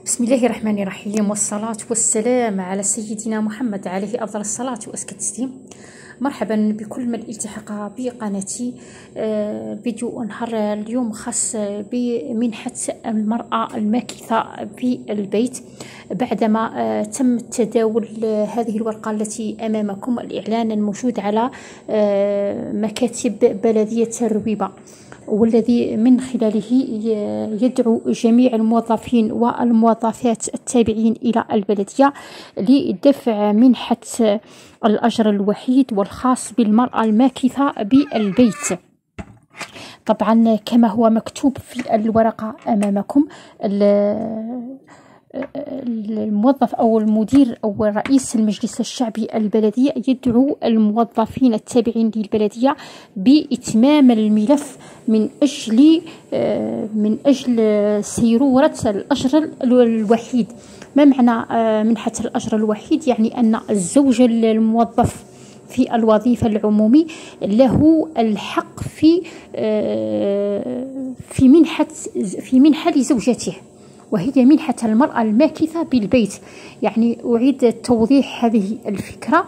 بسم الله الرحمن الرحيم، والصلاة والسلام على سيدنا محمد عليه أفضل الصلاة وأزكى التسليم. مرحبا بكل من التحق بقناتي. فيديو نهار اليوم خاص بمنحة المرأة الماكثة في البيت بعدما تم تداول هذه الورقة التي أمامكم، الإعلان الموجود على مكاتب بلدية الرويبة، والذي من خلاله يدعو جميع الموظفين والموظفات التابعين إلى البلدية لدفع منحة الأجر الوحيد والخاص بالمرأة الماكثة بالبيت. طبعا كما هو مكتوب في الورقة أمامكم، الموظف أو المدير أو رئيس المجلس الشعبي البلدية يدعو الموظفين التابعين للبلدية بإتمام الملف من أجل سيرورة الأجر الوحيد. ما معنى منحة الأجر الوحيد؟ يعني أن الزوج الموظف في الوظيفة العمومي له الحق في منحة لزوجته، وهي منحة المرأة الماكثة بالبيت. يعني أعيد توضيح هذه الفكرة.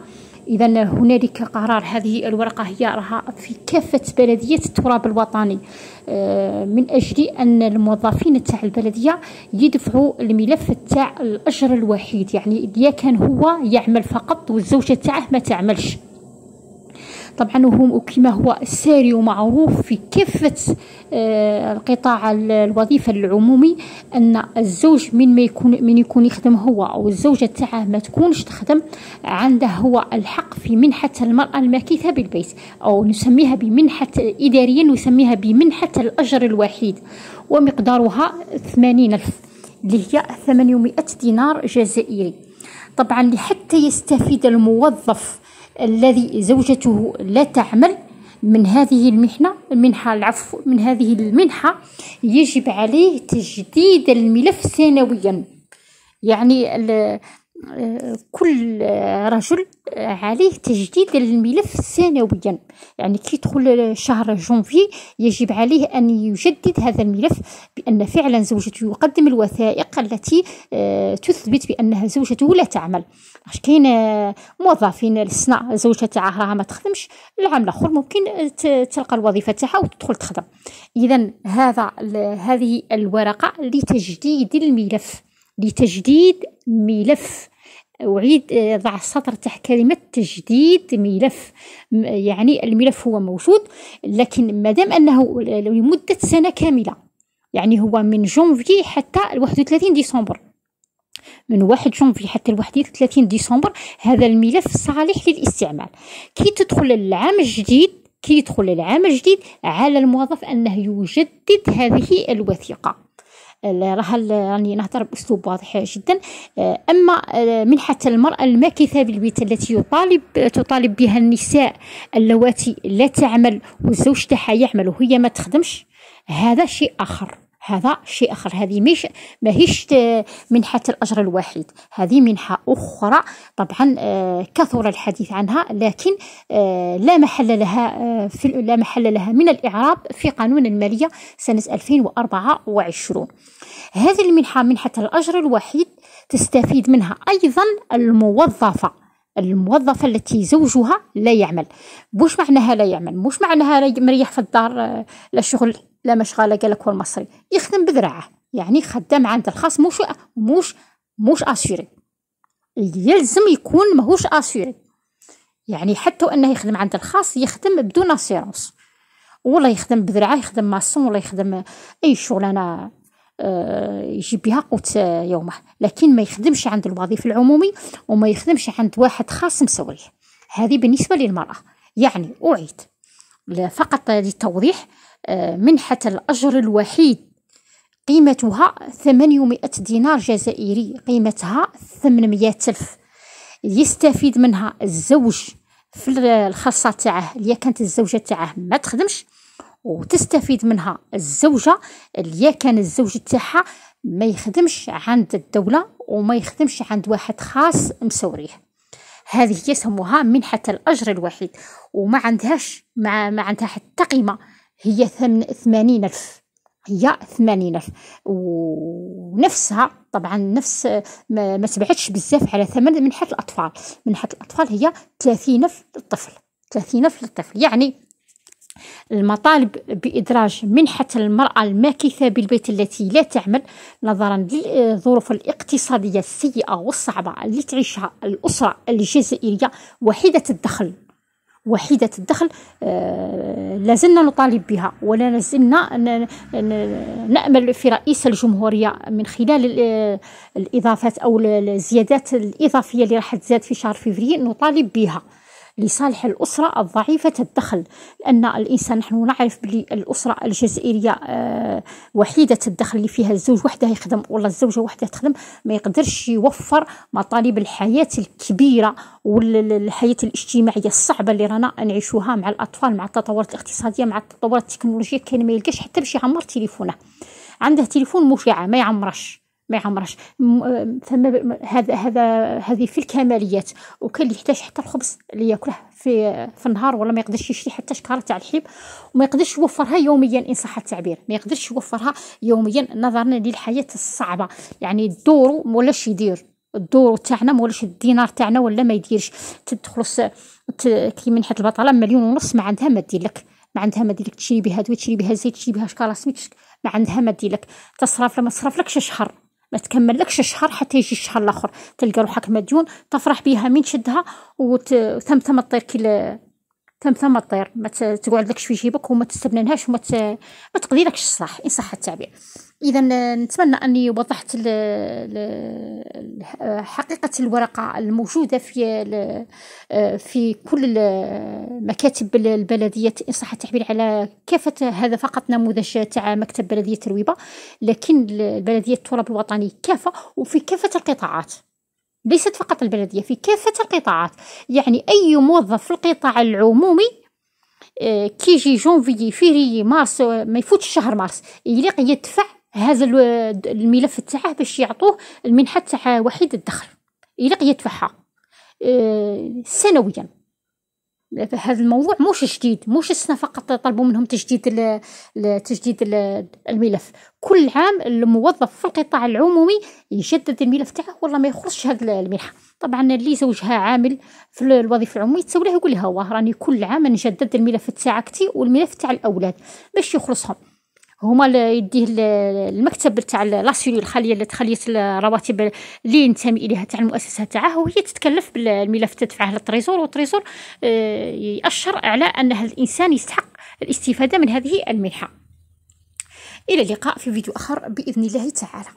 إذا هنالك قرار، هذه الورقة هي راها في كافة بلدية التراب الوطني من أجل أن الموظفين تاع البلدية يدفعوا الملف تاع الأجر الوحيد، يعني إذا كان هو يعمل فقط والزوجة تاعه ما تعملش. طبعا وكما هو ساري ومعروف في كافة القطاع الوظيفة العمومي، أن الزوج من يكون يخدم هو أو الزوجة تاعه ما تكونش تخدم، عنده هو الحق في منحة المرأة الماكثة بالبيت، أو نسميها بمنحة إداريا، نسميها بمنحة الأجر الوحيد، ومقدارها 80,000 اللي هي 800 دينار جزائري. طبعا لحتى يستفيد الموظف الذي زوجته لا تعمل من هذه المنحة يجب عليه تجديد الملف سنويا. يعني كل رجل عليه تجديد الملف سنويا، يعني كي يدخل شهر جونفي يجب عليه أن يجدد هذا الملف بأن فعلا زوجته يقدم الوثائق التي تثبت بأنها زوجته لا تعمل. كاين موظفين السنة زوجة تاعها راها ما تخدمش، العام الاخر ممكن تلقى الوظيفه تاعها وتدخل تخدم. اذا هذه الورقه لتجديد ملف. أعيد ضع السطر تحت كلمة تجديد ملف. يعني الملف هو موجود، لكن مادام أنه لمدة سنة كاملة، يعني هو من جونفي حتى 31 ديسمبر، من 1 جونفي حتى 31 ديسمبر هذا الملف صالح للاستعمال. كي يدخل العام الجديد على الموظف أنه يجدد هذه الوثيقة. راني نهضر بأسلوب واضح جدا. أما منحة المرأة الماكثة بالبيت التي تطالب بها النساء اللواتي لا تعمل والزوج تاعها يعمل وهي ما تخدمش، هذا شيء آخر. هذه ماهيش منحة الأجر الوحيد، هذه منحة أخرى. طبعا كثر الحديث عنها، لكن لا محل لها من الإعراب في قانون المالية سنة 2024. هذه المنحة، منحة الأجر الوحيد، تستفيد منها أيضا الموظفة التي زوجها لا يعمل. مش معناها لا يعمل، مش معناها مريح في الدار لا شغل لا مشغله، قالك هو المصري يخدم بذراعه، يعني خدام عند الخاص، مش اسيوري، يلزم يكون ماهوش اسيوري. يعني حتى انه يخدم عند الخاص يخدم بدون اسيرونس، ولا يخدم بذراعه، يخدم ماسون، ولا يخدم اي شغلانه يجيب بها قوت يومه، لكن ما يخدمش عند الوظيفة العمومي وما يخدمش عند واحد خاص مسوريه. هذه بالنسبة للمرأة. يعني أعيد فقط للتوضيح، منحة الأجر الوحيد قيمتها 800 دينار جزائري، قيمتها 800,000. يستفيد منها الزوج في الخاصة تاعه اللي كانت الزوجة تاعه ما تخدمش، وتستفيد منها الزوجة اللي كان الزوج تاعها ما يخدمش عند الدولة وما يخدمش عند واحد خاص مسوريه. هذه يسموها منحة الأجر الوحيد، وما عندهاش ما عندها حتى قيمة، هي 80,000. هي 80,000. ونفسها طبعا نفس ما تبعدش بزاف على ثمن منحة الأطفال. منحة الأطفال هي 30,000 للطفل، 30,000 للطفل. يعني المطالب بإدراج منحة المرأة الماكثة بالبيت التي لا تعمل نظرا للظروف الاقتصادية السيئة والصعبة اللي تعيشها الأسرة الجزائرية وحيدة الدخل، وحيدة الدخل، لازلنا نطالب بها، ولا لازلنا نأمل في رئيس الجمهورية من خلال الإضافات أو الزيادات الإضافية اللي راح تزاد في شهر فبراير نطالب بها لصالح الأسرة الضعيفة الدخل. لأن الإنسان نحن نعرف بلي الأسرة الجزائرية وحيدة الدخل اللي فيها الزوج وحده يخدم ولا الزوجة وحده تخدم ما يقدرش يوفر مطالب الحياة الكبيرة والحياة الاجتماعية الصعبة اللي رانا نعيشوها مع الأطفال، مع التطورات الاقتصادية، مع التطورات التكنولوجية. كاين ما يلقاش حتى باش يعمر تليفونه، عنده تليفون مشع ما يعمرش. هذه في الكماليات. وكان اللي يحتاج حتى الخبز اللي ياكله في النهار، ولا ما يقدرش يشري حتى شكاره تاع الحليب، وما يقدرش يوفرها يوميا ان صح التعبير، ما يقدرش يوفرها يوميا نظرا للحياه الصعبه. يعني الدور ولاش يدير، الدور تاعنا مولاش الدينار تاعنا ولا ما يديرش. تدخلص كي منحة البطاله 1.5 مليون ما عندها ما دير لك، ما عندها ما دير لك. تشري بها دوي، تشري بها زيت، تشري بها شكاره سميت، ما عندها ما دير لك. تصرف ما تصرفلكش شهر، ما تكملكش شهر حتى يجي الشهر الاخر تلقى روحك مديون. تفرح بها من تشدها وثم تطير كي ثم تطير، ما تقعد لكش في جيبك وما تستبننهاش وما ما تقضي لكش الصح ان صح التعبير. اذا نتمنى اني وضحت حقيقه الورقه الموجوده في كل مكاتب البلديه ان صح التعبير على كافه. هذا فقط نموذج تاع مكتب بلديه رويبه، لكن البلديه التراب الوطني كافه وفي كافه القطاعات، ليست فقط البلديه، في كافه القطاعات. يعني اي موظف في القطاع العمومي كي يجي جونفي فيري مارس ما يفوتش شهر مارس يليق يدفع هذا الملف تاعه باش يعطوه المنحة تاع وحيد الدخل، يليق يدفعها سنويا. هذا الموضوع موش جديد، موش السنة فقط طلبوا منهم تجديد الملف. كل عام الموظف في القطاع العمومي يجدد الملف تاعه والله ما يخرجش هذا المنحة. طبعا اللي زوجها عامل في الوظيفة العمومية تسول له يقول لها واه راني كل عام نجدد الملف تاعك والملف تاع الأولاد باش يخلصهم. هما يديه المكتب تاع لاسيري خليه الرواتب اللي ينتمي اليها تاع المؤسسه تاعه، وهي تتكلف بالملف تدفعه للتريزور، والتريزور يأشر على ان هذا الانسان يستحق الاستفاده من هذه المنحه. الى اللقاء في فيديو اخر باذن الله تعالى.